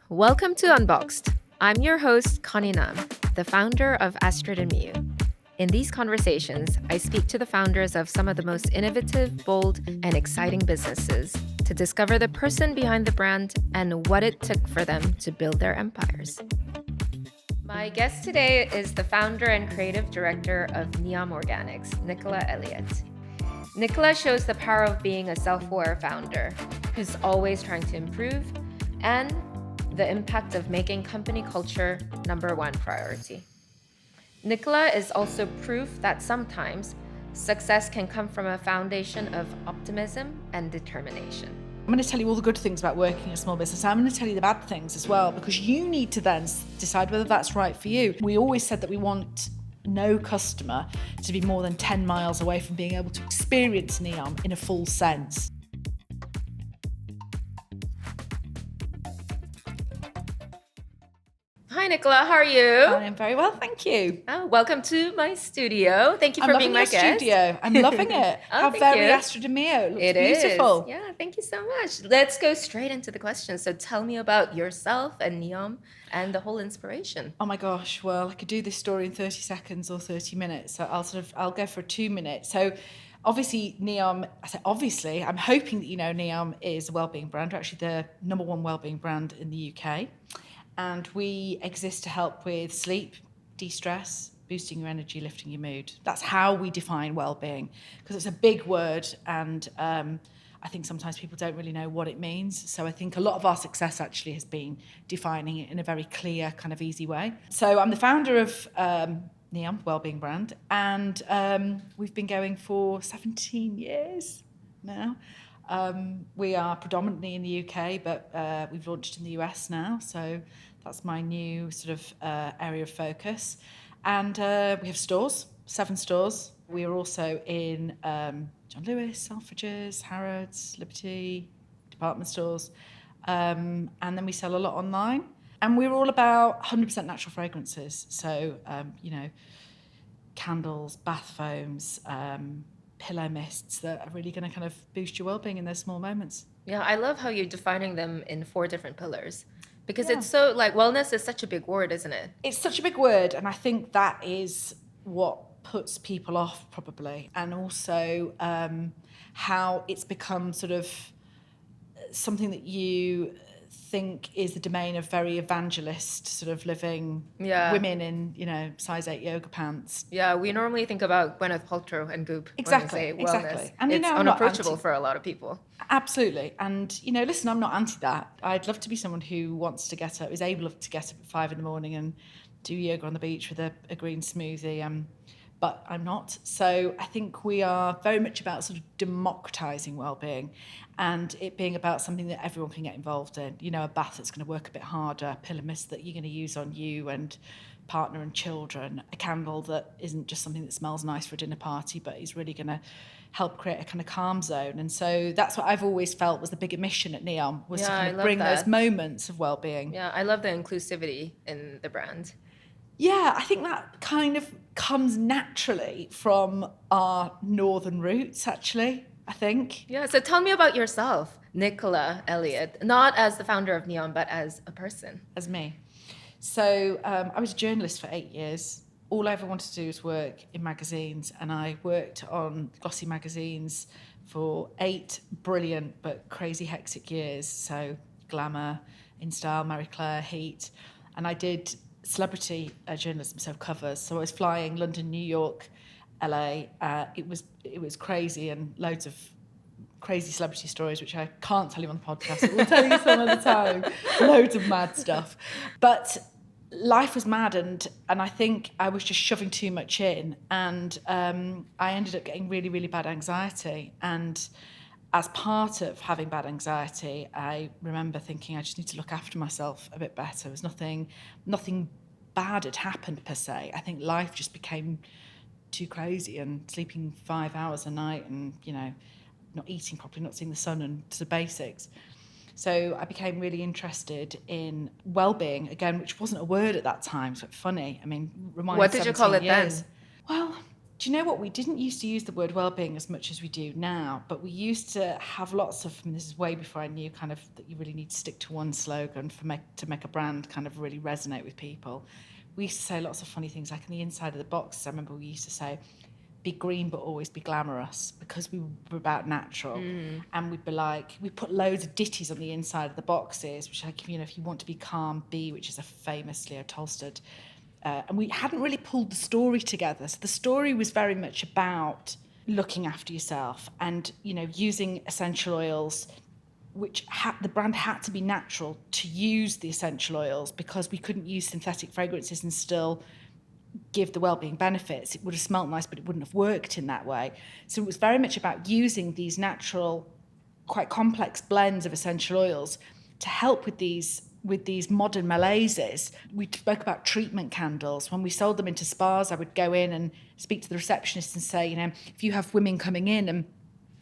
Welcome to Unboxed. I'm your host, Connie, the founder of Astrid Miyu. In these conversations, I speak to the founders of some of the most innovative, bold, and exciting businesses to discover the person behind the brand and what it took for them to build their empires. My guest today is the founder and creative director of NEOM Organics, Nicola Elliott. Nicola shows the power of being a self-aware founder who's always trying to improve, and the impact of making company culture number one priority. Nicola is also proof that sometimes success can come from a foundation of optimism and determination. I'm going to tell you all the good things about working a small business. I'm going to tell you the bad things as well, because you need to then decide whether that's right for you. We always said that we want no customer to be more than 10 miles away from being able to experience NEOM in a full sense. Hi, Nicola. How are you? I am very well, thank you. Oh, welcome to my studio. Thank you for being my guest. I'm loving your studio. I'm loving it. How very Astrid Miyu. It looks beautiful. Is. Yeah, thank you so much. Let's go straight into the questions. So tell me about yourself and NEOM and the whole inspiration. Oh my gosh, well, I could do this story in 30 seconds or 30 minutes. So I'll go for 2 minutes. So obviously NEOM, I'm hoping that you know NEOM is a wellbeing brand. We're actually the number one wellbeing brand in the UK. And we exist to help with sleep, de-stress, boosting your energy, lifting your mood. That's how we define well-being, because it's a big word, and I think sometimes people don't really know what it means. So I think a lot of our success actually has been defining it in a very clear, kind of easy way. So I'm the founder of NEOM, wellbeing brand, and we've been going for 17 years now. We are predominantly in the UK, but we've launched in the US now, so that's my new sort of area of focus. And we have stores, 7 stores. We are also in John Lewis, Selfridges, Harrods, Liberty, department stores, and then we sell a lot online. And we're all about 100% natural fragrances, so candles, bath foams, pillow mists that are really going to kind of boost your well-being in those small moments. Yeah, I love how you're defining them in 4 different pillars, because it's so, like, wellness is such a big word, isn't it? It's such a big word, and I think that is what puts people off probably, and also how it's become sort of something that you think is the domain of very evangelist sort of living women in size 8 yoga pants. Yeah, we normally think about Gwyneth Paltrow and Goop. Exactly. And it's unapproachable for a lot of people. Absolutely. And listen, I'm not anti that. I'd love to be someone who wants to get up, is able to get up at 5 a.m. and do yoga on the beach with a green smoothie. But I'm not. So I think we are very much about sort of democratizing well-being, and it being about something that everyone can get involved in. A bath that's going to work a bit harder, pillow mist that you're going to use on you and partner and children, a candle that isn't just something that smells nice for a dinner party, but is really going to help create a kind of calm zone. And so that's what I've always felt was the bigger mission at NEOM, was to kind of bring those moments of well-being. Yeah, I love the inclusivity in the brand. Yeah, I think that kind of comes naturally from our northern roots, actually, I think. Yeah, so tell me about yourself, Nicola Elliott, not as the founder of NEOM, but as a person. As me. So I was a journalist for 8 years. All I ever wanted to do was work in magazines, and I worked on glossy magazines for 8 brilliant but crazy hectic years. So Glamour, InStyle, Marie Claire, Heat, and I did celebrity journalism, so covers. So I was flying London, New York, LA. It was crazy, and loads of crazy celebrity stories, which I can't tell you on the podcast. We'll tell you some other time. Loads of mad stuff. But life was mad, and I think I was just shoving too much in, and I ended up getting really, really bad anxiety. And as part of having bad anxiety, I remember thinking I just need to look after myself a bit better. There was nothing bad had happened per se. I think life just became too crazy, and sleeping 5 hours a night, and not eating properly, not seeing the sun, and the basics. So I became really interested in well-being again, which wasn't a word at that time. So funny. I mean, what did you call it years. then? Well, Do you know what? We didn't used to use the word well-being as much as we do now, but we used to have lots of, and this is way before I knew kind of that you really need to stick to one slogan to make a brand kind of really resonate with people. We used to say lots of funny things, like in the inside of the boxes. I remember we used to say, be green but always be glamorous, because we were about natural. And we'd be like, we put loads of ditties on the inside of the boxes, which like, you know, if you want to be calm, be, which is a famous Leo Tolstoy. And we hadn't really pulled the story together. So the story was very much about looking after yourself and, you know, using essential oils, which the brand had to be natural to use the essential oils, because we couldn't use synthetic fragrances and still give the wellbeing benefits. It would have smelt nice, but it wouldn't have worked in that way. So it was very much about using these natural, quite complex blends of essential oils to help with these modern malaises. We spoke about treatment candles. When we sold them into spas, I would go in and speak to the receptionist and say, you know, if you have women coming in and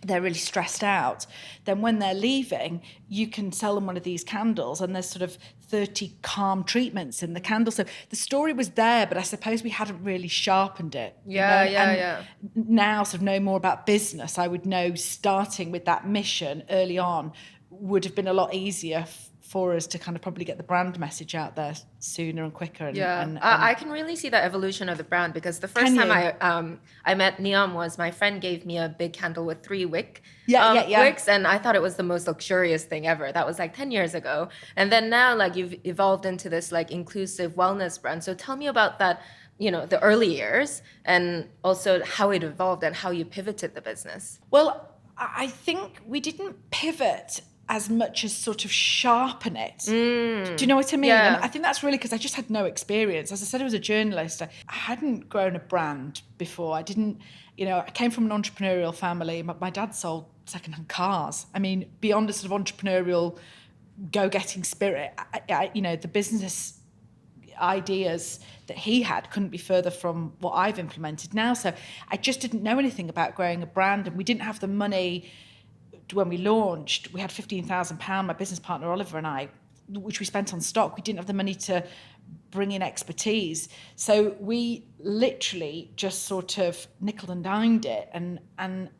they're really stressed out, then when they're leaving, you can sell them one of these candles, and there's sort of 30 calm treatments in the candle. So the story was there, but I suppose we hadn't really sharpened it. Yeah. Now, sort of know more about business, I would know starting with that mission early on would have been a lot easier for us to kind of probably get the brand message out there sooner and quicker. I can really see the evolution of the brand, because the first time I met NEOM was my friend gave me a big candle with 3 wicks, and I thought it was the most luxurious thing ever. That was like 10 years ago. And then now, like, you've evolved into this like inclusive wellness brand. So tell me about that, you know, the early years, and also how it evolved and how you pivoted the business. Well, I think we didn't pivot as much as sort of sharpen it. Do you know what I mean? Yeah. And I think that's really because I just had no experience. As I said, I was a journalist. I hadn't grown a brand before. I didn't, you know, I came from an entrepreneurial family. My dad sold secondhand cars. I mean, beyond a sort of entrepreneurial go-getting spirit, you know, the business ideas that he had couldn't be further from what I've implemented now. So I just didn't know anything about growing a brand, and we didn't have the money. When we launched, we had £15,000, my business partner Oliver and I, which we spent on stock. We didn't have the money to bring in expertise. So we literally just sort of nickel and dimed it and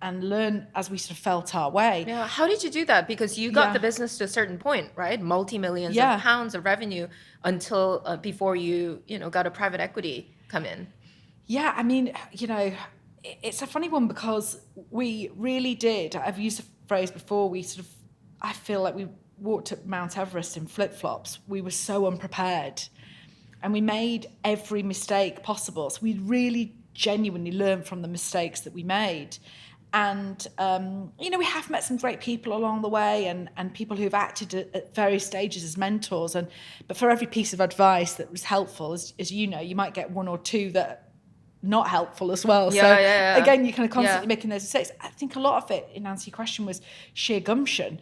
learned as we sort of felt our way. Yeah. How did you do that? Because you got the business to a certain point, right? Multi-millions of pounds of revenue until before you got a private equity come in. Yeah, I mean, you know, it's a funny one because we really did. I've used the phrase before. I feel like we walked up Mount Everest in flip-flops. We were so unprepared, and we made every mistake possible. So we really genuinely learned from the mistakes that we made. And, you know, we have met some great people along the way, and people who've acted at various stages as mentors. But for every piece of advice that was helpful, as you know, you might get one or two that not helpful as well. Again, you're kind of constantly making those mistakes. I think a lot of it, in answer to your question, was sheer gumption,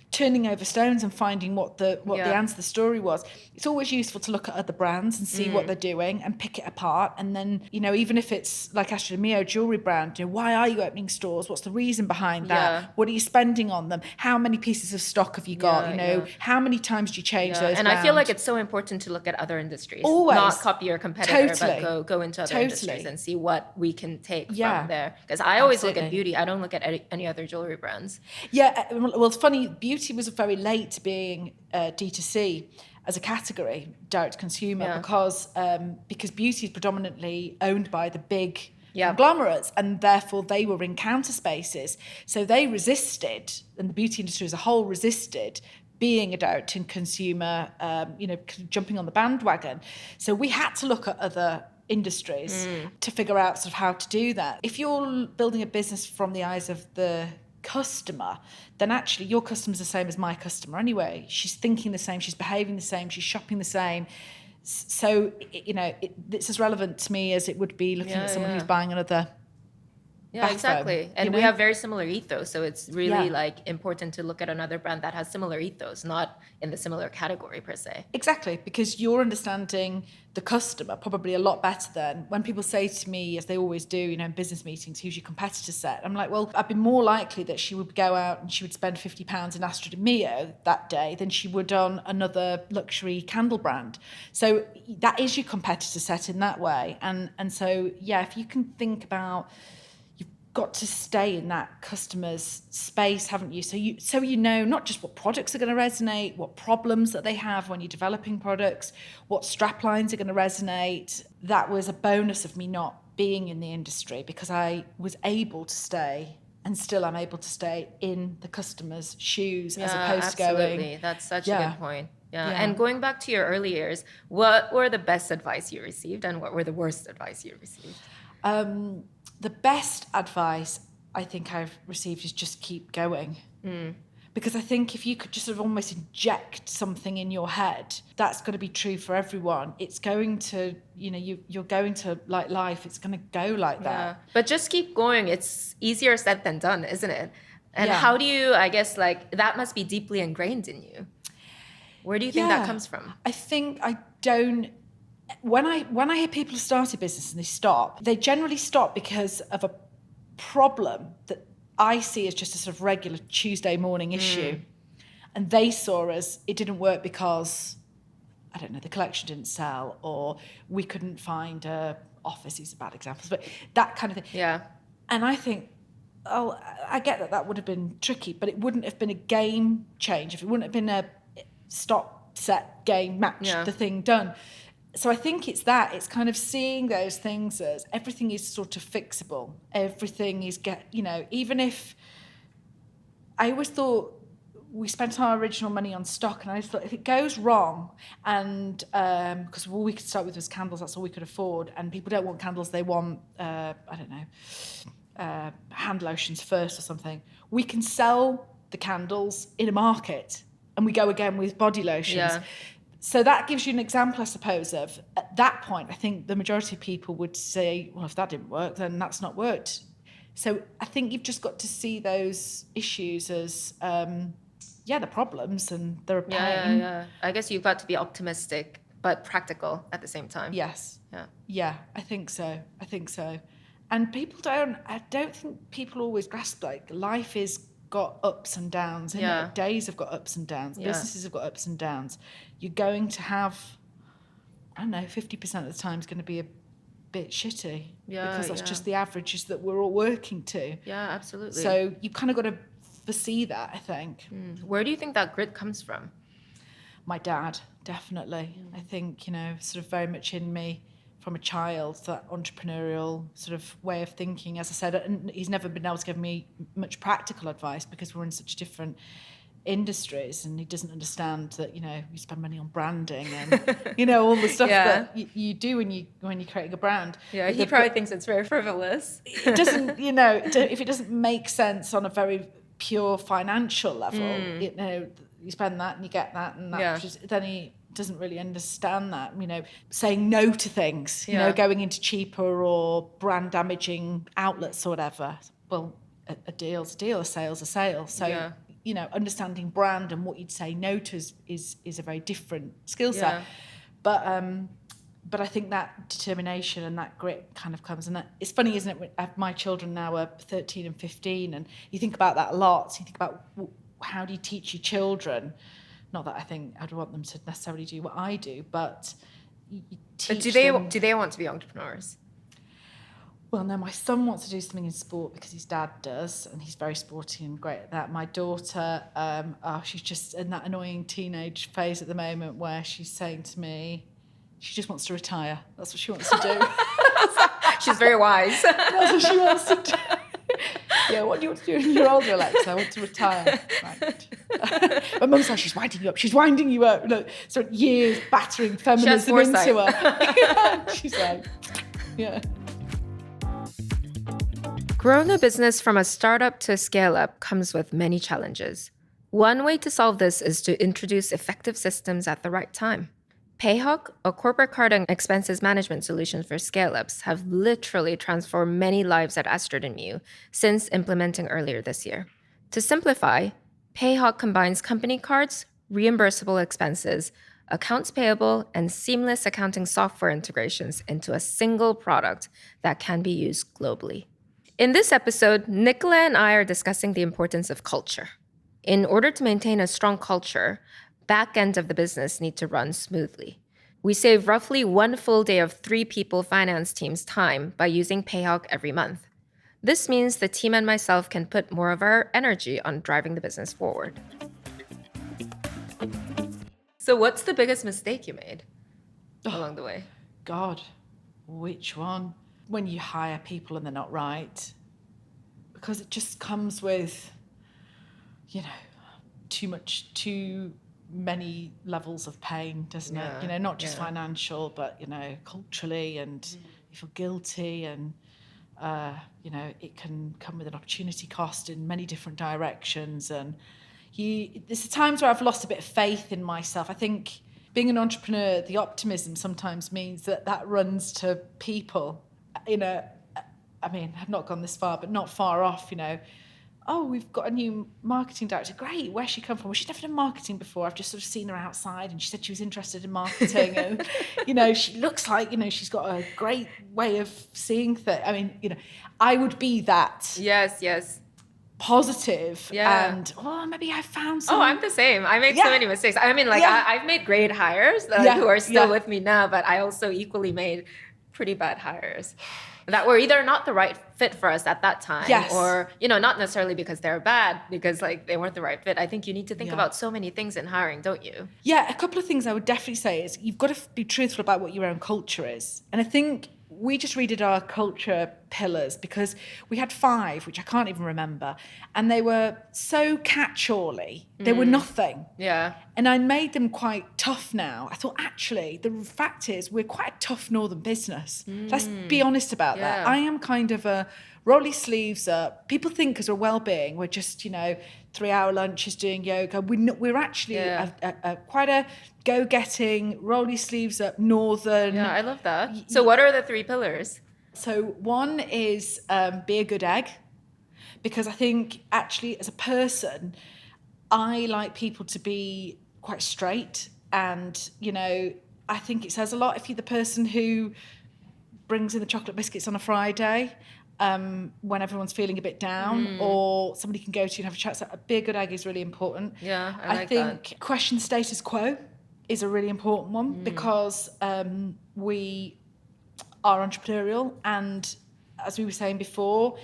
turning over stones and finding what the answer to the story was. It's always useful to look at other brands and see what they're doing and pick it apart. And then, you know, even if it's like Astrid Miyu jewelry brand, you know, why are you opening stores? What's the reason behind that? Yeah. What are you spending on them? How many pieces of stock have you got? How many times do you change those? And around? I feel like it's so important to look at other industries. Always. Not copy your competitor, but go into other industries and see what we can take from there. Because I always look at beauty. I don't look at any other jewelry brands. Yeah, well, it's funny. Beauty was very late to being D2C as a category, direct to consumer, because beauty is predominantly owned by the big conglomerates, and therefore they were in counter spaces. So they resisted, and the beauty industry as a whole resisted being a direct to consumer, jumping on the bandwagon. So we had to look at other industries to figure out sort of how to do that. If you're building a business from the eyes of the customer, then actually your customer's the same as my customer anyway. She's thinking the same, she's behaving the same, she's shopping the same. So, you know, it's as relevant to me as it would be looking at someone who's buying another Yeah, exactly. And we have very similar ethos. So it's really like important to look at another brand that has similar ethos, not in the similar category per se. Exactly, because you're understanding the customer probably a lot better than when people say to me, as they always do, in business meetings, who's your competitor set? I'm like, well, I'd be more likely that she would go out and she would spend £50 in Astrid Miyu that day than she would on another luxury candle brand. So that is your competitor set in that way. And so, if you can think about, got to stay in that customer's space, haven't you? So you know not just what products are going to resonate, what problems that they have when you're developing products, what straplines are going to resonate. That was a bonus of me not being in the industry, because I was able to stay, and still I'm able to stay in the customer's shoes, as opposed to going. Absolutely, that's such a good point. Yeah. And going back to your early years, what were the best advice you received, and what were the worst advice you received? The best advice I think I've received is just keep going. Because I think if you could just sort of almost inject something in your head, that's going to be true for everyone. It's going to, you're going to, like life, it's going to go like that. Yeah. But just keep going. It's easier said than done, isn't it? And how do you, I guess, like, that must be deeply ingrained in you. Where do you think that comes from? I think I don't. When I hear people have started business and they stop, they generally stop because of a problem that I see as just a sort of regular Tuesday morning issue. And they saw as it didn't work because, I don't know, the collection didn't sell, or we couldn't find a office. These are bad examples, but that kind of thing. Yeah. And I think, I get that would have been tricky, but it wouldn't have been a game change if it wouldn't have been a stop, set, game, match, the thing done. So I think it's kind of seeing those things as everything is sort of fixable. Everything is even if I always thought we spent our original money on stock, and I thought if it goes wrong, and because all we could start with was candles, that's all we could afford, and people don't want candles, they want hand lotions first or something. We can sell the candles in a market, and we go again with body lotions. Yeah. So that gives you an example, I suppose, of at that point, I think the majority of people would say, well, if that didn't work, then that's not worked. So I think you've just got to see those issues as, the problems, and they're a pain. Yeah. I guess you've got to be optimistic, but practical at the same time. Yes. Yeah, I think so. And I don't think people always grasp, like, life is got ups and downs. Days have got ups and downs. Businesses have got ups and downs. You're going to have, 50% of the time is going to be a bit shitty. Because that's just the averages that we're all working to. Yeah, absolutely. So you've kind of got to foresee that, I think. Where do you think that grit comes from? My dad, definitely. I think, sort of very much in me from a child, that entrepreneurial sort of way of thinking. As I said, and he's never been able to give me much practical advice because we're in such different industries, and he doesn't understand that, you spend money on branding and, all the stuff that you do when you're creating a brand. Yeah, he probably thinks it's very frivolous. It doesn't, if it doesn't make sense on a very pure financial level, you spend that and you get that, and then he doesn't really understand that, saying no to things, going into cheaper or brand damaging outlets or whatever. Well, a deal's a deal, a sale's a sale. So, understanding brand and what you'd say no to is a very different skill set. But I think that determination and that grit kind of comes, and that, it's funny, isn't it? My children now are 13 and 15, and you think about that a lot. So you think about how do you teach your children. Not that I think I'd want them to necessarily do what I do, but you teach them. Do they want to be entrepreneurs? Well, no, my son wants to do something in sport because his dad does, and he's very sporty and great at that. My daughter, she's just in that annoying teenage phase at the moment where she's saying to me, she just wants to retire. That's what she wants to do. She's very wise. That's what she wants to do. Yeah, what do you want to do when you're older, Alexa? I want to retire. Right. My mum says she's winding you up. Look, so years battering feminism into her. She's like, yeah. Growing a business from a startup to a scale-up comes with many challenges. One way to solve this is to introduce effective systems at the right time. Payhawk, a corporate card and expenses management solution for scale-ups, have literally transformed many lives at Astrid Miyu since implementing earlier this year. To simplify, Payhawk combines company cards, reimbursable expenses, accounts payable, and seamless accounting software integrations into a single product that can be used globally. In this episode, Nicola and I are discussing the importance of culture. In order to maintain a strong culture, back end of the business need to run smoothly. We save roughly 1 full day of 3 people finance team's time by using Payhawk every month. This means the team and myself can put more of our energy on driving the business forward. So what's the biggest mistake you made along the way? God, which one? When you hire people and they're not right. Because it just comes with, too many levels of pain, doesn't it? Not just financial, but, culturally, and you feel guilty, and, it can come with an opportunity cost in many different directions. And there's times where I've lost a bit of faith in myself. I think being an entrepreneur, the optimism sometimes means that runs to people, I've not gone this far, but not far off, oh, we've got a new marketing director. Great, where's she come from? Well, she's never done marketing before. I've just sort of seen her outside and she said she was interested in marketing. And, she looks like, she's got a great way of seeing things. I would be that. Yes. Positive. Yeah. And, maybe I found some. Oh, I'm the same. I make so many mistakes. I've made great hires who are still with me now, but I also equally made pretty bad hires that were either not the right fit for us at that time, or, not necessarily because they're bad, because they weren't the right fit. I think you need to think about so many things in hiring, don't you? Yeah, a couple of things I would definitely say is you've got to be truthful about what your own culture is. And I think we just redid our culture pillars because we had 5, which I can't even remember. And they were so catch-all-y. They were nothing. Yeah. And I made them quite tough now. I thought, actually, the fact is we're quite a tough northern business. Let's be honest about that. I am kind of a rolly sleeves up. People think because we're wellbeing, we're just, 3-hour lunches doing yoga. We're actually quite a go-getting, rolly sleeves up, northern. Yeah, I love that. So what are the 3 pillars? So one is be a good egg, because I think actually as a person, I like people to be quite straight, and, I think it says a lot if you're the person who brings in the chocolate biscuits on a Friday when everyone's feeling a bit down, or somebody can go to you and have a chat. So be a good egg is really important. Yeah, I think question status quo is a really important one, because we are entrepreneurial, and as we were saying before,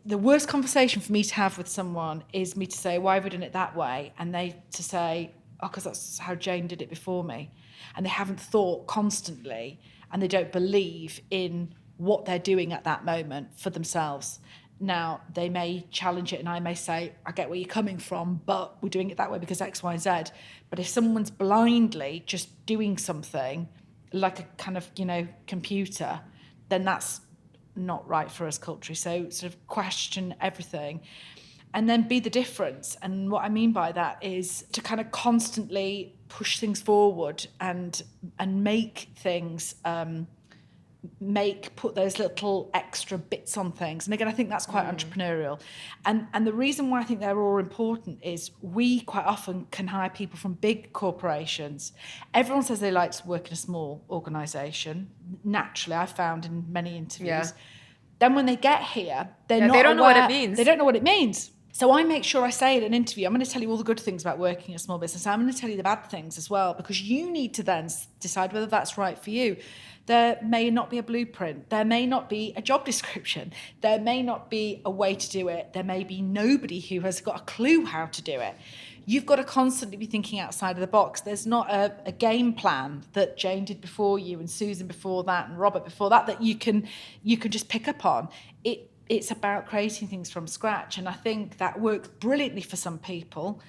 the worst conversation for me to have with someone is me to say, why have we done it that way? And they to say, oh, because that's how Jane did it before me. And they haven't thought constantly, and they don't believe in what they're doing at that moment for themselves. Now, they may challenge it, and I may say, I get where you're coming from, but we're doing it that way because X, Y, Z. But if someone's blindly just doing something like a kind of, computer, then that's not right for us culturally. So sort of question everything and then be the difference. And what I mean by that is to kind of constantly push things forward and make things put those little extra bits on things. And again, I think that's quite entrepreneurial. And the reason why I think they're all important is we quite often can hire people from big corporations. Everyone says they like to work in a small organisation. Naturally, I've found in many interviews. Yeah. Then when they get here, they don't know what it means. They don't know what it means. So I make sure I say in an interview, I'm going to tell you all the good things about working in a small business. I'm going to tell you the bad things as well, because you need to then decide whether that's right for you. There may not be a blueprint. There may not be a job description. There may not be a way to do it. There may be nobody who has got a clue how to do it. You've got to constantly be thinking outside of the box. There's not a game plan that Jane did before you and Susan before that and Robert before that you can just pick up on. It's about creating things from scratch. And I think that works brilliantly for some people,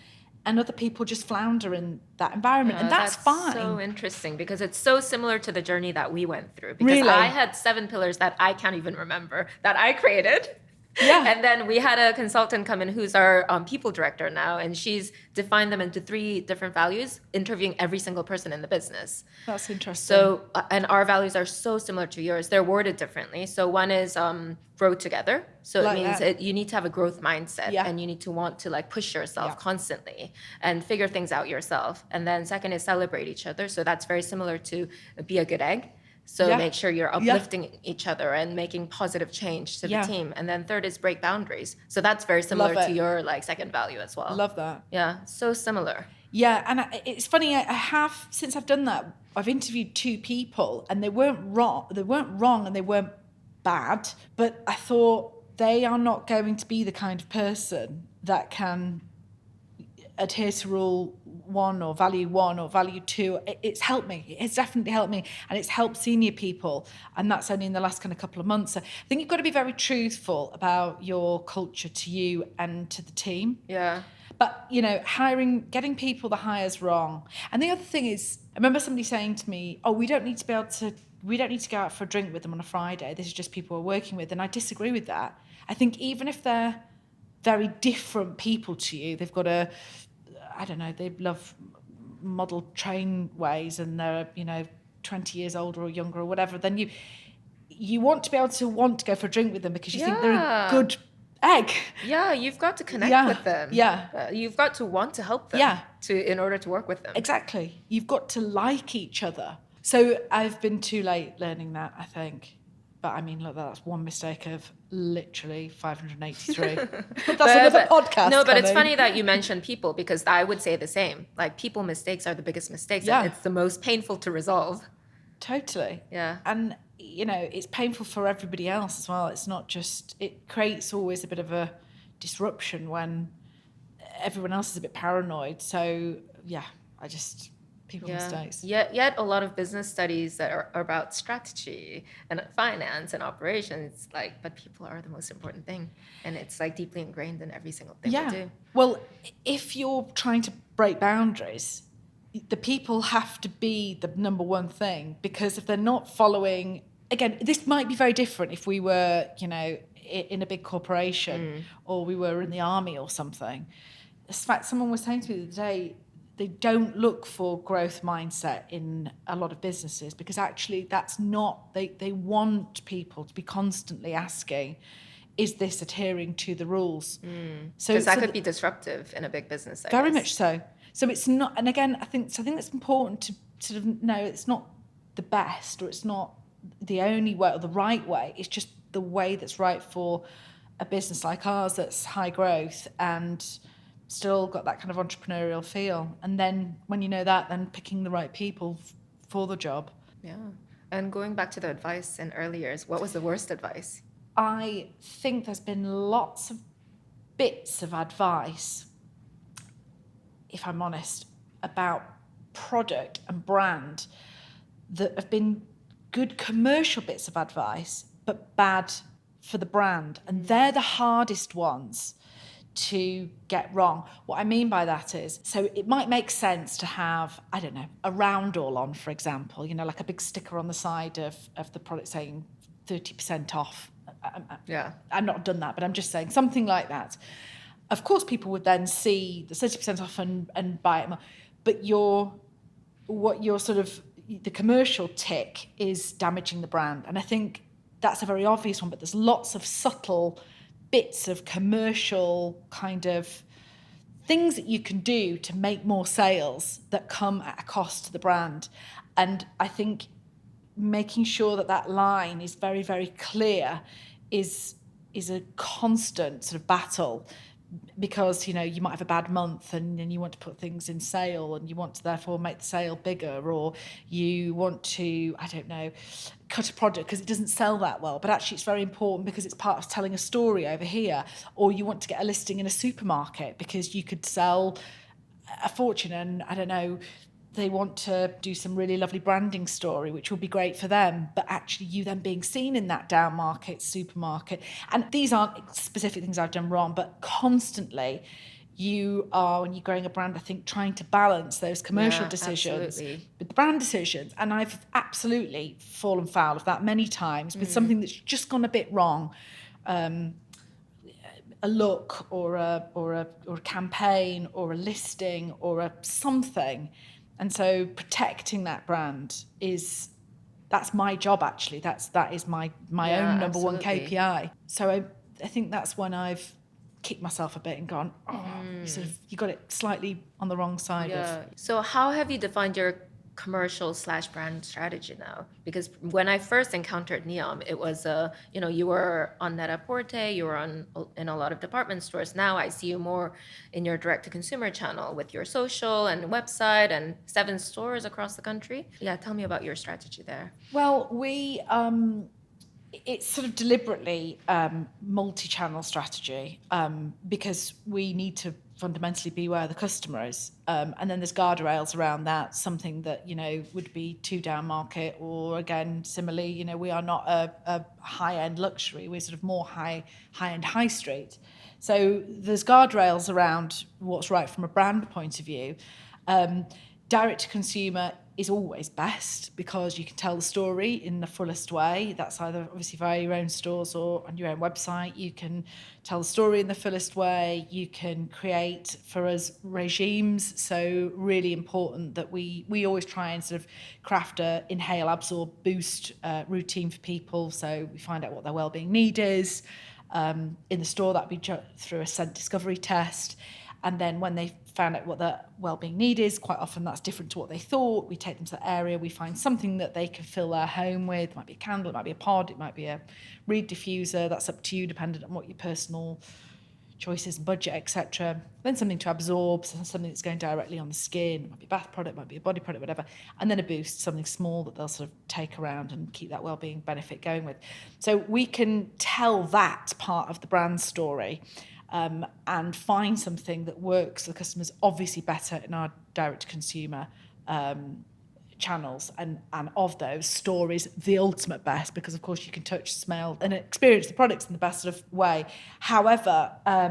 and other people just flounder in that environment. And that's fine. So interesting, because it's so similar to the journey that we went through. Because really? I had 7 pillars that I can't even remember that I created. Yeah. And then we had a consultant come in who's our people director now, and she's defined them into 3 different values, interviewing every single person in the business. That's interesting. So, and our values are so similar to yours. They're worded differently. So one is grow together. So Like it means that. you need to have a growth mindset, Yeah. and you need to want to like push yourself Yeah. constantly and figure things out yourself. And then second is celebrate each other. So that's very similar to be a good egg. So Yeah. make sure you're Yeah. uplifting each other and making positive change to Yeah. the team. And then third is break boundaries. So that's very similar Love to it. your like second value as well. Love that. Yeah, so similar. Yeah, and it's funny. I have, since I've done that, I've interviewed 2 people, and they weren't wrong. They weren't wrong, and they weren't bad. But I thought they are not going to be the kind of person that can adhere to rule 1 or value 1 or value 2. It's helped me. It's definitely helped me, and it's helped senior people, and that's only in the last kind of couple of months. So I think you've got to be very truthful about your culture to you and to the team. Yeah. But, getting people the hire's wrong. And the other thing is, I remember somebody saying to me, we don't need to go out for a drink with them on a Friday. This is just people we're working with. And I disagree with that. I think even if they're very different people to you, they've got they love model train ways, and they're, 20 years older or younger or whatever, then you want to be able to want to go for a drink with them because you think they're a good egg. Yeah, you've got to connect with them. Yeah. You've got to want to help them in order to work with them. Exactly. You've got to like each other. So I've been too late learning that, I think. But I mean, look, that's one mistake of literally 583. That's another podcast. No, but Connie. it's funny that you mentioned people, because I would say the same. Like, people mistakes are the biggest mistakes. Yeah. And it's the most painful to resolve. Totally. Yeah. And, it's painful for everybody else as well. It's not just, it creates always a bit of a disruption when everyone else is a bit paranoid. So, yeah, people mistakes. Yet a lot of business studies that are about strategy and finance and operations, but people are the most important thing. And it's deeply ingrained in every single thing we do. Well, if you're trying to break boundaries, the people have to be the number one thing, because if they're not following, again, this might be very different if we were, in a big corporation or we were in the army or something. In fact, someone was saying to me the other day, they don't look for growth mindset in a lot of businesses, because actually that's not, they want people to be constantly asking, is this adhering to the rules? So that could be disruptive in a big business, I very guess. much so. So it's not, and again, I think that's important to sort of know, it's not the best, or it's not the only way or the right way. It's just the way that's right for a business like ours that's high growth and still got that kind of entrepreneurial feel. And then when you know that, then picking the right people for the job. Yeah. And going back to the advice in early years, what was the worst advice? I think there's been lots of bits of advice, if I'm honest, about product and brand that have been good commercial bits of advice, but bad for the brand. And they're the hardest ones to get wrong. What I mean by that is, so it might make sense to have, I don't know, a roundel on, for example, like a big sticker on the side of the product saying 30% off. I've not done that, but I'm just saying something like that. Of course, people would then see the 30% off and buy it more. But the commercial tick is damaging the brand. And I think that's a very obvious one, but there's lots of subtle bits of commercial kind of things that you can do to make more sales that come at a cost to the brand. And I think making sure that line is very, very clear is a constant sort of battle, because you might have a bad month and you want to put things in sale and you want to therefore make the sale bigger, or you want to, I don't know, cut a product because it doesn't sell that well, but actually it's very important because it's part of telling a story over here. Or you want to get a listing in a supermarket because you could sell a fortune, and I don't know, they want to do some really lovely branding story, which will be great for them, but actually you then being seen in that down market supermarket. And these aren't specific things I've done wrong, but constantly you are, when you're growing a brand, I think, trying to balance those commercial decisions with the brand decisions. And I've absolutely fallen foul of that many times with something that's just gone a bit wrong. a look or a campaign or a listing or a something. And so protecting that brand that's my job, actually. That is my own number one KPI. So I think that's when I've kicked myself a bit and gone, you got it slightly on the wrong side of. So how have you defined your commercial/brand strategy now? Because when I first encountered NEOM, it was you were on Net-a-Porter, you were in a lot of department stores. Now I see you more in your direct-to-consumer channel with your social and website and 7 stores across the country. Yeah, tell me about your strategy there. Well, it's sort of deliberately multi-channel strategy because we need to fundamentally be where the customer is. And then there's guardrails around that, something that, would be too down market, or again, similarly, we are not a high-end luxury. We're sort of more high-end high street. So there's guardrails around what's right from a brand point of view. Direct to consumer is always best because you can tell the story in the fullest way. That's either obviously via your own stores or on your own website. You can tell the story in the fullest way. You can create, for us, regimes. So really important that we always try and sort of craft a inhale, absorb, boost routine for people. So we find out what their wellbeing need is. In the store, that'd be through a scent discovery test. And then when they found out what their wellbeing need is, quite often that's different to what they thought. We take them to the area, we find something that they can fill their home with. It might be a candle, it might be a pod, it might be a reed diffuser. That's up to you, dependent on what your personal choices and budget, etc. Then something to absorb, so something that's going directly on the skin. It might be a bath product, it might be a body product, whatever. And then a boost, something small that they'll sort of take around and keep that wellbeing benefit going with. So we can tell that part of the brand story. And find something that works for the customers, obviously better in our direct-to-consumer channels. And of those, stories, the ultimate best, because, of course, you can touch, smell, and experience the products in the best sort of way. However, I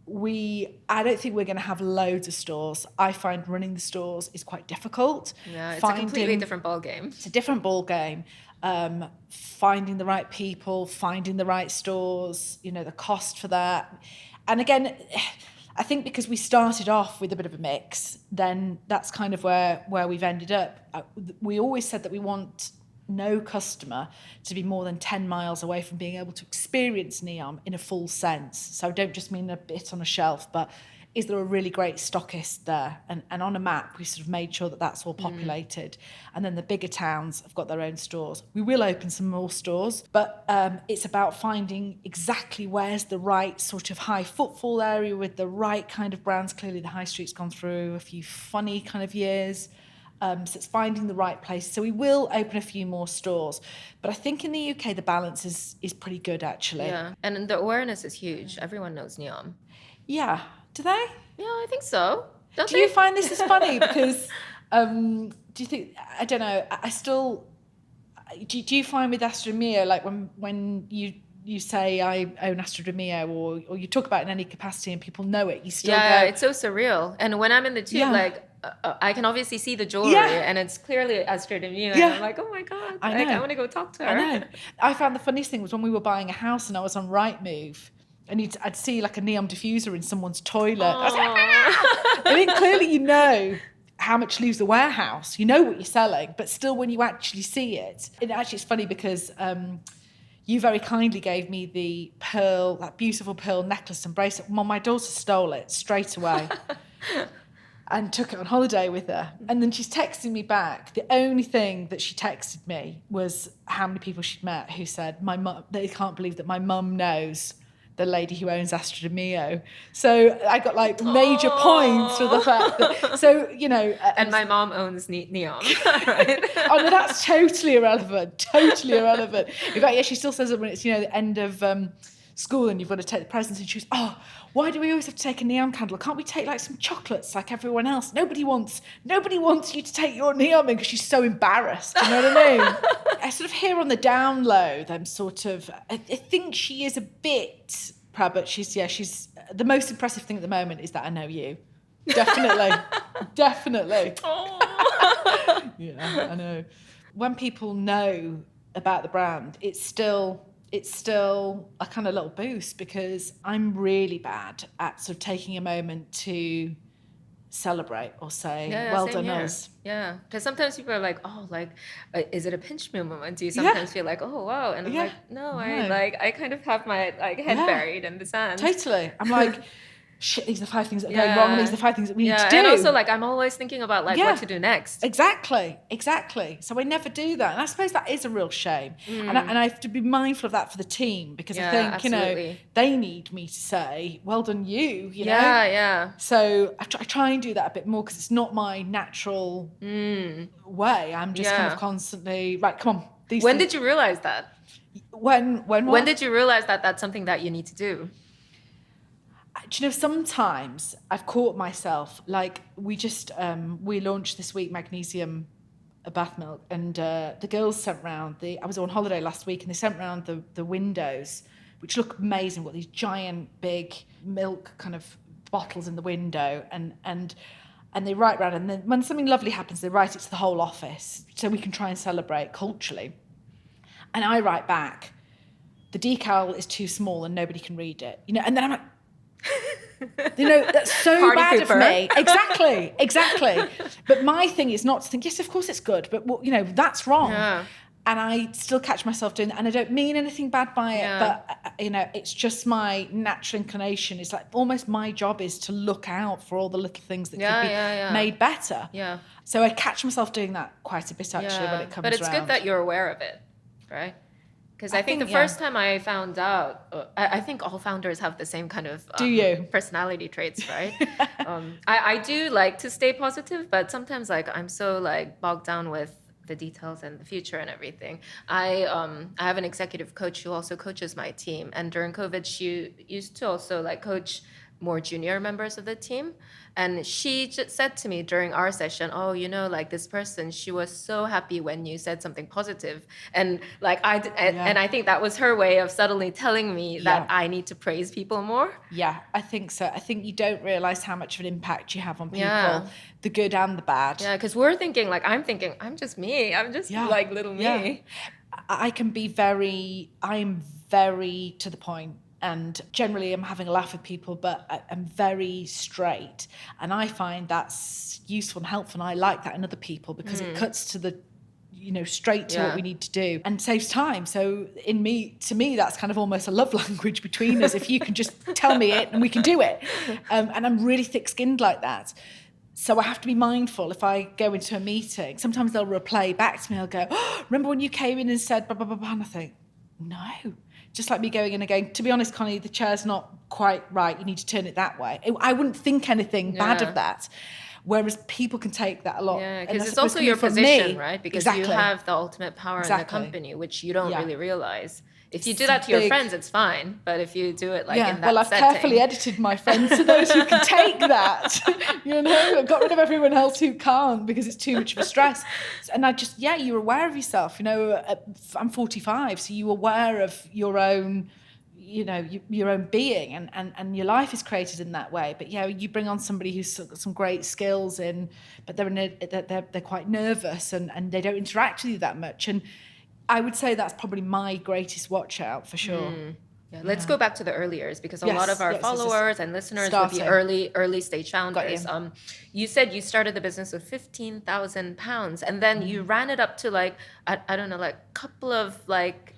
don't think we're going to have loads of stores. I find running the stores is quite difficult. Yeah, it's a completely different ballgame. It's a different ballgame. Finding the right people, finding the right stores, the cost for that. And again, I think because we started off with a bit of a mix, then that's kind of where we've ended up. We always said that we want no customer to be more than 10 miles away from being able to experience NEOM in a full sense. So I don't just mean a bit on a shelf, but is there a really great stockist there? And on a map, we sort of made sure that that's all populated. And then the bigger towns have got their own stores. We will open some more stores, but it's about finding exactly where's the right sort of high footfall area with the right kind of brands. Clearly, the high street's gone through a few funny kind of years. So it's finding the right place. So we will open a few more stores. But I think in the UK, the balance is pretty good, actually. Yeah, and the awareness is huge. Everyone knows NEOM. Yeah. Do they? Yeah, I think so. Do you find this is funny? Because do you think, I don't know, I still, do you find with Astrid Miyu, like when you say I own Astrid Miyu or you talk about it in any capacity and people know it, you still go... Yeah, it's so surreal. And when I'm in the tube, I can obviously see the jewelry and it's clearly Astrid Miyu. And I'm like, oh my God, I want to go talk to her. I know. I found the funniest thing was when we were buying a house and I was on Rightmove, and I'd see like a NEOM diffuser in someone's toilet. I was like, I mean, clearly you know how much leaves the warehouse. You know what you're selling, but still when you actually see it. And actually it's funny because you very kindly gave me the pearl, that beautiful pearl necklace and bracelet. Well, my daughter stole it straight away and took it on holiday with her. And then she's texting me back. The only thing that she texted me was how many people she'd met who said, "My mum, they can't believe that my mum knows the lady who owns Astrid Miyu." So I got like major points for the fact that, so, and my mom owns NEOM, right? Oh, no, that's totally irrelevant. In fact, she still says it when it's, the end of school and you've got to take the presents, and she was, "Oh, why do we always have to take a NEOM candle? Can't we take like some chocolates like everyone else? Nobody wants you to take your NEOM in," because she's so embarrassed. You know what I mean? I sort of hear on the down low them sort of, I think she is a bit proud, but she's the most impressive thing at the moment is that I know you. Definitely. Yeah, I know. When people know about the brand, it's still it's still a kind of little boost, because I'm really bad at sort of taking a moment to celebrate or say, well same done here. us. Yeah, because sometimes people are like, oh, like, is it a pinch me moment? Do you sometimes feel like, oh, wow? And I'm like, no, I kind of have my like head buried in the sand. Totally. I'm like, shit, these are the 5 things that are going wrong, and these are the 5 things that we need to do. And also, like, I'm always thinking about like what to do next. Exactly. So I never do that, and I suppose that is a real shame. And I have to be mindful of that for the team, because I think absolutely. they need me to say, well done you know. Yeah. So I try and do that a bit more, because it's not my natural way. I'm just kind of constantly, right, come on. When did you realize that? When did you realize that that's something that you need to do? Do you know, sometimes I've caught myself, like we launched this week magnesium bath milk, and the girls sent round I was on holiday last week, and they sent round the windows, which look amazing. What these giant big milk kind of bottles in the window, and they write round, and then when something lovely happens, they write it to the whole office so we can try and celebrate culturally. And I write back, the decal is too small and nobody can read it, and then I'm like, that's so Party bad pooper. of me. Exactly. But my thing is not to think, yes, of course it's good, but that's wrong. And I still catch myself doing that, and I don't mean anything bad by it, but it's just my natural inclination. It's like almost my job is to look out for all the little things that could be made better. So I catch myself doing that quite a bit, actually, when it comes around. But it's good that you're aware of it, right? Because I think the first time I found out, I think all founders have the same kind of personality traits, right? I do like to stay positive, but sometimes like I'm so like bogged down with the details and the future and everything. I have an executive coach who also coaches my team, and during COVID, she used to also like coach more junior members of the team. And she just said to me during our session, oh, like this person, she was so happy when you said something positive. And like and I think that was her way of subtly telling me that I need to praise people more. Yeah, I think so. I think you don't realize how much of an impact you have on people, the good and the bad. Yeah, because we're thinking, like, I'm thinking, I'm just me. I'm just like little me. I'm very to the point. And generally I'm having a laugh with people, but I'm very straight. And I find that's useful and helpful. And I like that in other people, because it cuts to the, straight to what we need to do, and saves time. So to me, that's kind of almost a love language between us. If you can just tell me it and we can do it. And I'm really thick-skinned like that. So I have to be mindful if I go into a meeting. Sometimes they'll replay back to me. I'll go, oh, remember when you came in and said blah, blah, blah, blah? And I think, no. Just like me going in and going, to be honest, Connie, the chair's not quite right. You need to turn it that way. I wouldn't think anything bad of that. Whereas people can take that a lot. Yeah, because it's also your position, right? Because you have the ultimate power in the company, which you don't really realize. If you do that to your friends, it's fine. But if you do it like in that I've carefully edited my friends to those who can take that. I've got rid of everyone else who can't, because it's too much of a stress. And I just, you're aware of yourself. I'm 45, so you're aware of your own, your own being, and your life is created in that way. But you bring on somebody who's got some great skills but they're quite nervous and they don't interact with you that much. And I would say that's probably my greatest watch out, for sure. Let's go back to the early years, because a lot of our followers and listeners would be early stage founders. You said you started the business with £15,000, and then you ran it up to like, I don't know, like a couple of like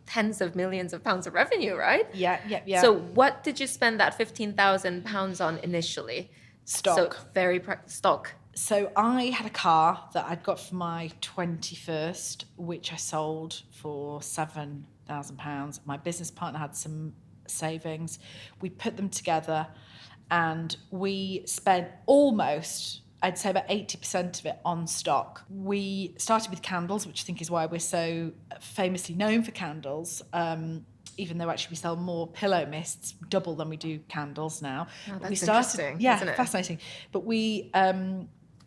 tens of millions of pounds of revenue, right? Yeah. So what did you spend that £15,000 on initially? Stock. So stock. So I had a car that I'd got for my 21st, which I sold for £7,000. My business partner had some savings. We put them together, and we spent almost, I'd say about 80% of it on stock. We started with candles, which I think is why we're so famously known for candles. Even though actually we sell more pillow mists, double than we do candles now. Oh, that's interesting, isn't it? Fascinating. But we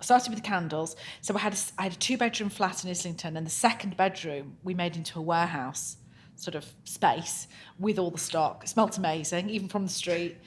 started with the candles. So I had a 2-bedroom flat in Islington, and the second bedroom we made into a warehouse sort of space with all the stock. It smelt amazing, even from the street.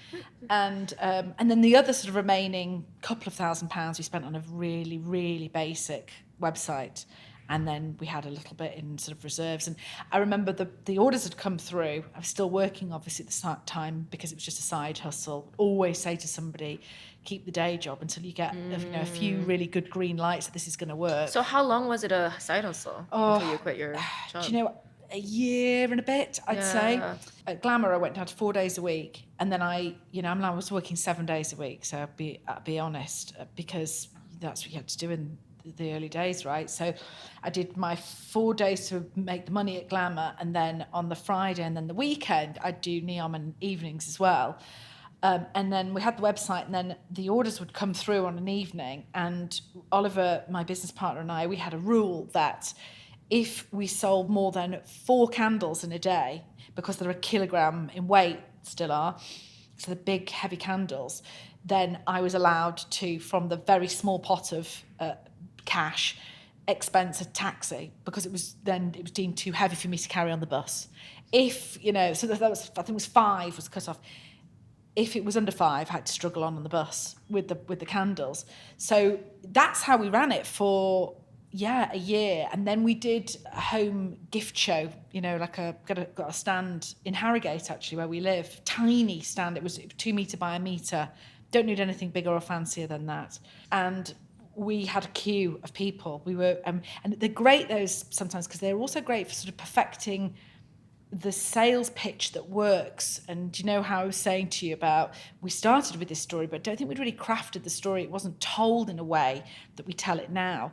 And then the other sort of remaining couple of £1,000 we spent on a really, really basic website. And then we had a little bit in sort of reserves. And I remember the orders had come through. I was still working, obviously, at the time because it was just a side hustle. Always say to somebody, keep the day job until you get a few really good green lights that this is going to work. So how long was it a side hustle until you quit your job? Do you know, a year and a bit, I'd say. At Glamour, I went down to 4 days a week. And then I was working 7 days a week. So I'll be honest, because that's what you had to do in the early days, right? So I did my 4 days to make the money at Glamour, and then on the Friday and then the weekend I'd do NEOM and evenings as well. And then we had the website, and then the orders would come through on an evening, and Oliver, my business partner, and I, we had a rule that if we sold more than 4 candles in a day, because they're a kilogram in weight, still are, so the big heavy candles, then I was allowed to, from the very small pot of cash, expense a taxi, because it was deemed too heavy for me to carry on the bus. If, so that was, I think it was 5 was cut off. If it was under 5, I had to struggle on the bus with the candles. So that's how we ran it for a year. And then we did a home gift show, got a stand in Harrogate, actually, where we live. Tiny stand. It was 2 metre by 1 metre. Don't need anything bigger or fancier than that. And we had a queue of people. We were, and they're great, those, sometimes, because they're also great for sort of perfecting the sales pitch that works. And you know how I was saying to you about, we started with this story, but I don't think we'd really crafted the story. It wasn't told in a way that we tell it now.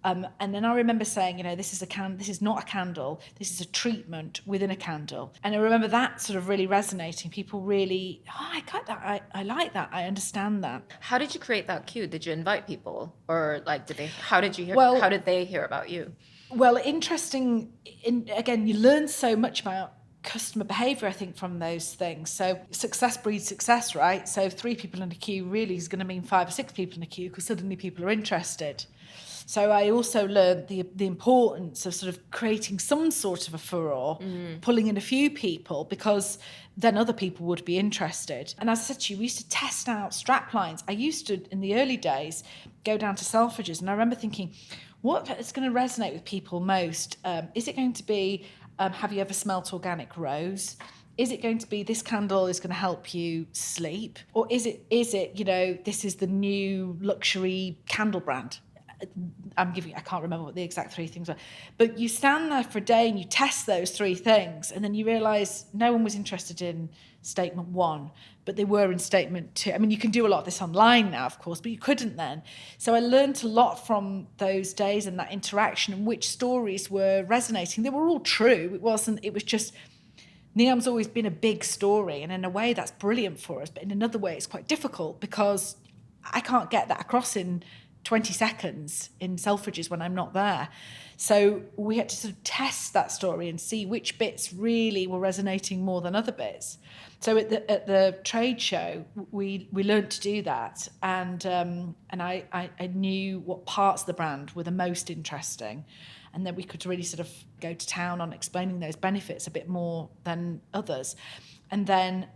And then I remember saying, this is not a candle, this is a treatment within a candle. And I remember that sort of really resonating. People really, I got that, I like that, I understand that. How did you create that queue? Did you invite people, or how did they hear about you? Well, interesting. Again, you learn so much about customer behaviour, I think, from those things. So success breeds success, right? So 3 people in a queue really is going to mean 5 or 6 people in a queue, because suddenly people are interested. So I also learned the importance of sort of creating some sort of a furore, pulling in a few people, because then other people would be interested. And as I said to you, we used to test out strap lines. I used to, in the early days, go down to Selfridges, and I remember thinking, what is going to resonate with people most? Is it going to be, have you ever smelt organic rose? Is it going to be, this candle is going to help you sleep? Or is it, this is the new luxury candle brand? I can't remember what the exact 3 things were. But you stand there for a day and you test those 3 things, and then you realise no one was interested in statement 1, but they were in statement 2. I mean, you can do a lot of this online now, of course, but you couldn't then. So I learned a lot from those days and that interaction, and which stories were resonating. They were all true. It was just, NEOM's always been a big story, and in a way that's brilliant for us, but in another way it's quite difficult, because I can't get that across in 20 seconds in Selfridges when I'm not there. So we had to sort of test that story and see which bits really were resonating more than other bits. So at the trade show, we learned to do that, and I knew what parts of the brand were the most interesting, and then we could really sort of go to town on explaining those benefits a bit more than others. And then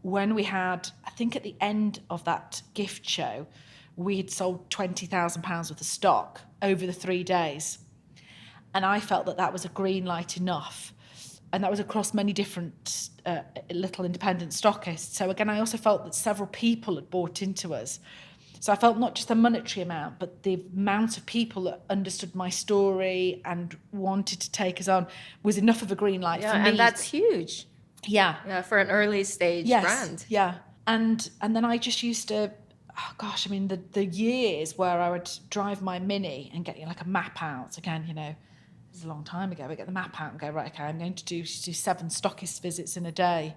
when we had, I think at the end of that gift show, we had sold £20,000 worth of stock over the 3 days. And I felt that was a green light enough. And that was across many different little independent stockists. So again, I also felt that several people had bought into us. So I felt not just the monetary amount, but the amount of people that understood my story and wanted to take us on was enough of a green light for me. And that's huge. Yeah, for an early stage brand. Yeah. And then I just used to, the years where I would drive my Mini and get like a map out. Again, it was a long time ago. But get the map out and go, right, okay, I'm going to do 7 stockist visits in a day,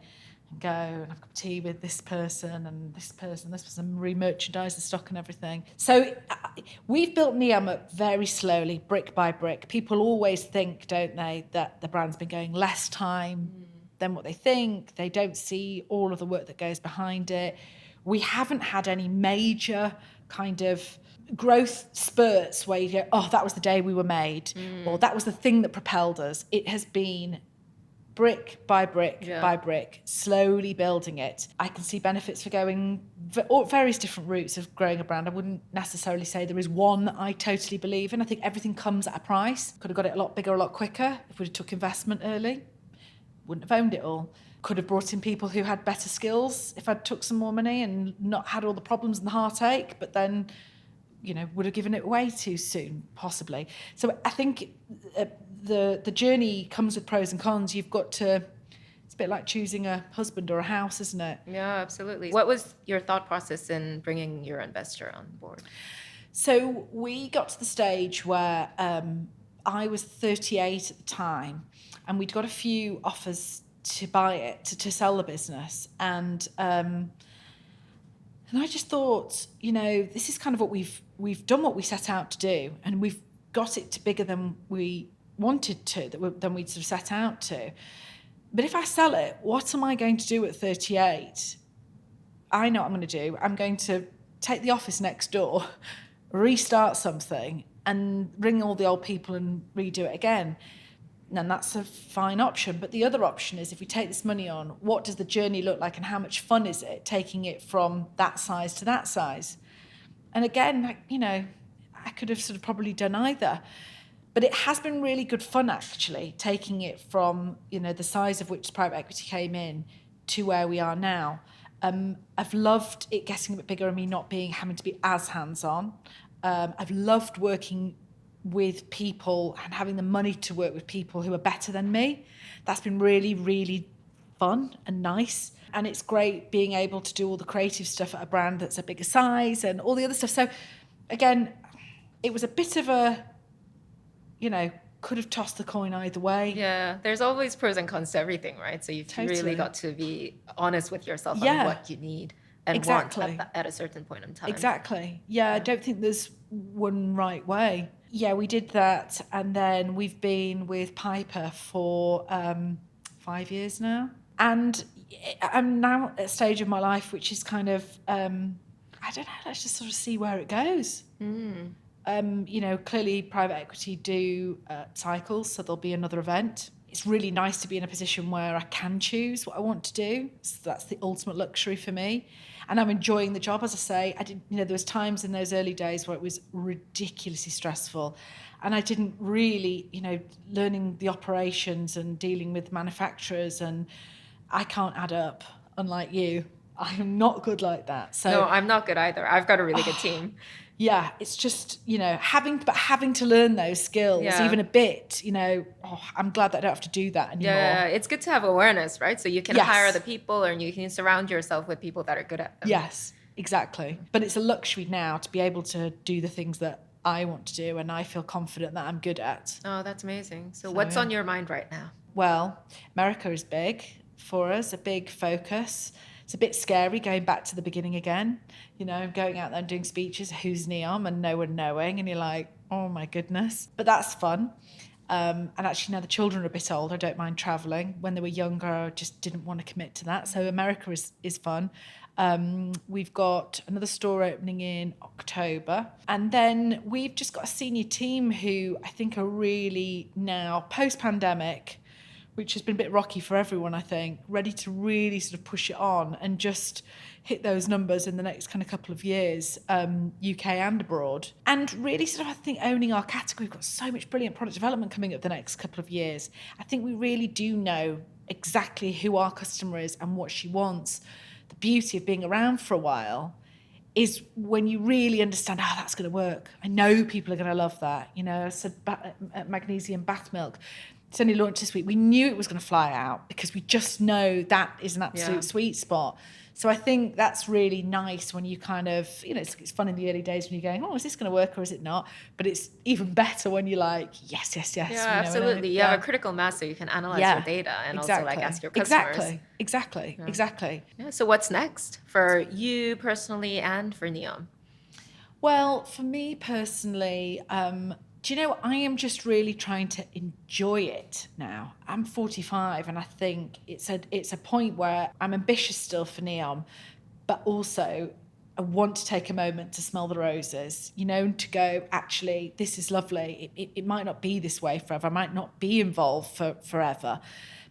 and go and have a cup of tea with this person and this person, re-merchandise the stock and everything. So we've built NEOM up very slowly, brick by brick. People always think, don't they, that the brand's been going less time than what they think. They don't see all of the work that goes behind it. We haven't had any major kind of growth spurts where you go, oh, that was the day we were made, or that was the thing that propelled us. It has been brick by brick by brick, slowly building it. I can see benefits for going various different routes of growing a brand. I wouldn't necessarily say there is one that I totally believe in. I think everything comes at a price. Could have got it a lot bigger, a lot quicker if we'd have took investment early. Wouldn't have owned it all. Could have brought in people who had better skills if I'd took some more money and not had all the problems and the heartache, but then, you know, would have given it away too soon, possibly. So I think the journey comes with pros and cons. You've got to, it's a bit like choosing a husband or a house, isn't it? Yeah, absolutely. What was your thought process in bringing your investor on board? So we got to the stage where I was 38 at the time, and we'd got a few offers to buy it, to sell the business. And I just thought, you know, this is kind of what we've done what we set out to do, and we've got it to bigger than we wanted to, than we'd sort of set out to. But if I sell it, what am I going to do at 38? I know what I'm going to do. I'm going to take the office next door, restart something, and bring all the old people and redo it again. And that's a fine option. But the other option is, if we take this money on, what does the journey look like, and how much fun is it taking it from that size to that size? And again, you know, I could have sort of probably done either. But it has been really good fun, actually, taking it from, you know, the size of which private equity came in to where we are now. I've loved it getting a bit bigger and me not having to be as hands-on. I've loved working with people and having the money to work with people who are better than me. That's been really, really fun and nice. And it's great being able to do all the creative stuff at a brand that's a bigger size and all the other stuff. So again, it was a bit of a, you know, could have tossed the coin either way. Yeah, there's always pros and cons to everything, right? So you've really got to be honest with yourself on what you need and want at a certain point in time. Exactly. Yeah, I don't think there's one right way. Yeah, we did that, and then we've been with Piper for 5 years now. And I'm now at a stage of my life which is kind of, I don't know, let's just sort of see where it goes. You know, clearly private equity do cycles, so there'll be another event. It's really nice to be in a position where I can choose what I want to do. So that's the ultimate luxury for me. And I'm enjoying the job, as I say. There was times in those early days where it was ridiculously stressful. And I didn't really, you know, learning the operations and dealing with manufacturers, and I can't add up, unlike you. I am not good like that. So no, I'm not good either. I've got a really good team. Yeah, it's just, you know, having to learn those skills, even a bit, you know, I'm glad that I don't have to do that anymore. Yeah, it's good to have awareness, right? So you can hire the people, and you can surround yourself with people that are good at them. Yes, exactly. But it's a luxury now to be able to do the things that I want to do, and I feel confident that I'm good at. Oh, that's amazing. So what's on your mind right now? Well, America is big for us, a big focus. It's a bit scary going back to the beginning again, you know, going out there and doing speeches, who's NEOM, and no one knowing, and you're like, oh my goodness. But that's fun. And actually now the children are a bit older, I don't mind travelling. When they were younger, I just didn't want to commit to that. So America is fun. We've got another store opening in October. And then we've just got a senior team who I think are really now, post-pandemic, which has been a bit rocky for everyone, I think, ready to really sort of push it on and just hit those numbers in the next kind of couple of years, UK and abroad. And really sort of, I think, owning our category. We've got so much brilliant product development coming up the next couple of years. I think we really do know exactly who our customer is and what she wants. The beauty of being around for a while is when you really understand, that's going to work. I know people are going to love that. You know, I said magnesium bath milk. It's only launched this week. We knew it was going to fly out because we just know that is an absolute sweet spot. So I think that's really nice when you kind of, you know, it's fun in the early days when you're going, is this going to work or is it not? But it's even better when you're like, yes. Yeah, absolutely. You have a critical mass so you can analyze your data and also like ask your customers. Exactly. Yeah, so what's next for you personally and for NEOM? Well, for me personally, do you know, I am just really trying to enjoy it now. I'm 45 and I think it's a point where I'm ambitious still for NEOM, but also I want to take a moment to smell the roses, you know, and to go, actually, this is lovely. It might not be this way forever. I might not be involved for forever.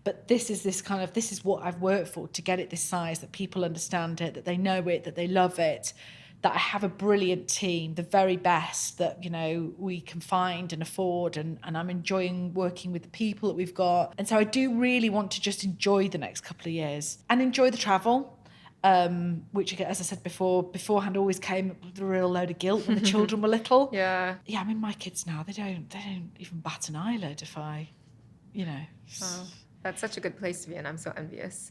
But this is what I've worked for to get it this size, that people understand it, that they know it, that they love it, that I have a brilliant team, the very best that, we can find and afford. And I'm enjoying working with the people that we've got. And so I do really want to just enjoy the next couple of years and enjoy the travel. Which, as I said beforehand, always came with a real load of guilt when the children were little. Yeah. I mean, my kids now, they don't even bat an eyelid if I, Oh, that's such a good place to be in. I'm so envious.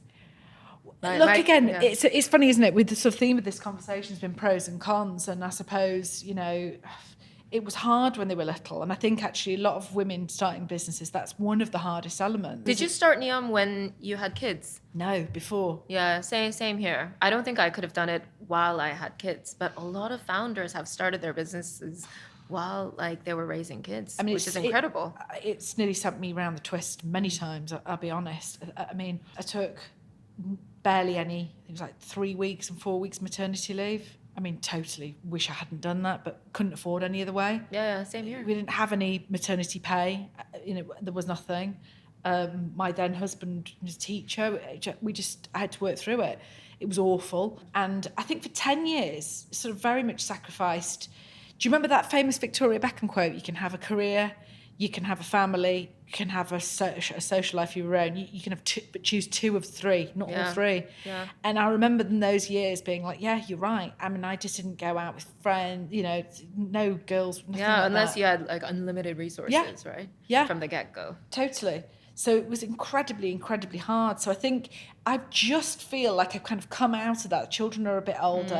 It's funny, isn't it? With the sort of theme of this conversation has been pros and cons, and I suppose, it was hard when they were little, and I think actually a lot of women starting businesses, that's one of the hardest elements. Did you start NEOM when you had kids? No, before. Yeah, same here. I don't think I could have done it while I had kids, but a lot of founders have started their businesses while they were raising kids, which is incredible. It's nearly sent me around the twist many times, I'll be honest. I mean, I took barely any, it was 3 weeks and 4 weeks maternity leave. I mean, totally wish I hadn't done that, but couldn't afford any other way. Yeah, same here. We didn't have any maternity pay. There was nothing. My then husband was a teacher. I had to work through it. It was awful. And I think for 10 years, sort of very much sacrificed. Do you remember that famous Victoria Beckham quote? You can have a career, you can have a family, you can have a social life of your own. You can have but choose 2 of 3, not all 3. Yeah. And I remember in those years being like, yeah, you're right. I mean, I just didn't go out with friends, no girls, nothing unless that. you had unlimited resources, right? Yeah. From the get-go. Totally. So it was incredibly, incredibly hard. So I think I just feel like I've kind of come out of that. Children are a bit older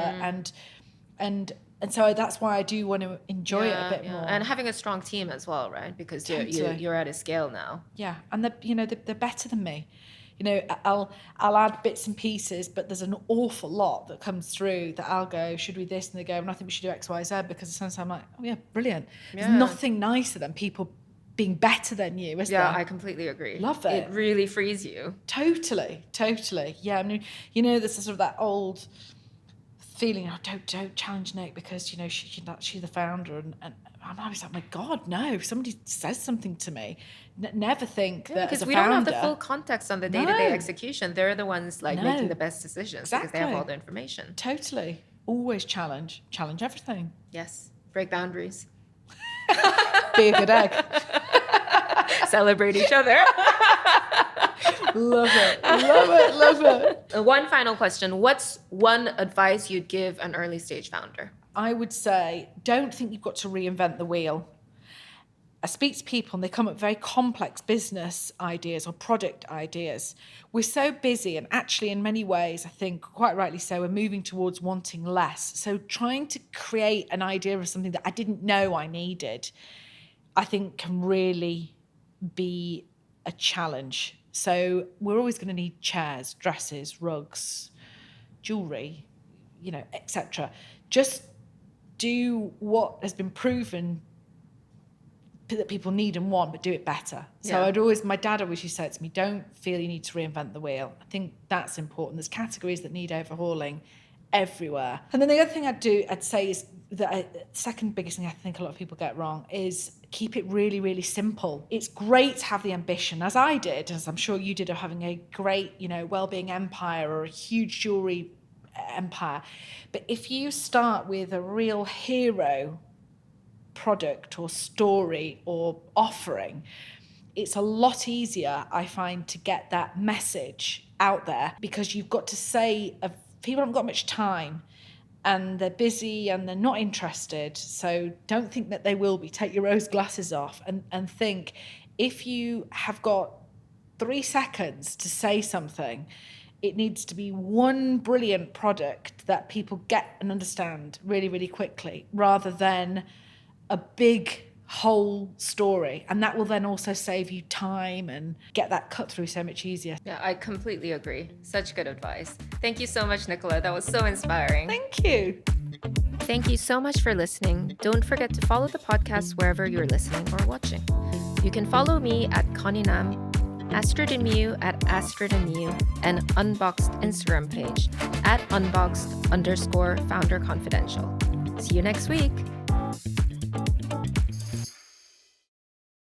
and so that's why I do want to enjoy it a bit more. And having a strong team as well, right? Because you're at a scale now. Yeah, and they're better than me. I'll add bits and pieces, but there's an awful lot that comes through that I'll go, should we this? And they go, and I think we should do X, Y, Z, because sometimes I'm like, oh yeah, brilliant. There's nothing nicer than people being better than you, isn't there? Yeah, I completely agree. Love it. It really frees you. Totally. Yeah, I mean, there's sort of that old feeling, don't challenge Nick because she's the founder, and I'm always like, my God, no! If somebody says something to me, never think that as a founder, because we don't have the full context on the day-to-day execution. They're the ones making the best decisions because they have all the information. Totally, always challenge everything. Yes, break boundaries. Be a good egg. Celebrate each other. Love it. One final question. What's one advice you'd give an early stage founder? I would say, don't think you've got to reinvent the wheel. I speak to people and they come up with very complex business ideas or product ideas. We're so busy, and actually in many ways, I think quite rightly so, we're moving towards wanting less. So trying to create an idea of something that I didn't know I needed, I think can really be a challenge. So we're always going to need chairs, dresses, rugs, jewellery, etc. Just do what has been proven that people need and want, but do it better. So my dad always used to say to me, don't feel you need to reinvent the wheel. I think that's important. There's categories that need overhauling everywhere. And then the other thing I'd say is that second biggest thing I think a lot of people get wrong is keep it really, really simple. It's great to have the ambition, as I did, as I'm sure you did, of having a great, wellbeing empire or a huge jewelry empire. But if you start with a real hero product or story or offering, it's a lot easier, I find, to get that message out there, because you've got to say, people haven't got much time and they're busy and they're not interested. So don't think that they will be. Take your rose glasses off and think, if you have got 3 seconds to say something, it needs to be one brilliant product that people get and understand really, really quickly, rather than a big whole story. And that will then also save you time and get that cut through so much easier. Yeah, I completely agree. Such good advice. Thank you so much, Nicola. That was so inspiring. Thank you. Thank you so much for listening. Don't forget to follow the podcast wherever you're listening or watching. You can follow me at Connie Nam, Astrid Miyu at Astrid Miyu, and Unboxed Instagram page at unboxed_founder confidential. See you next week.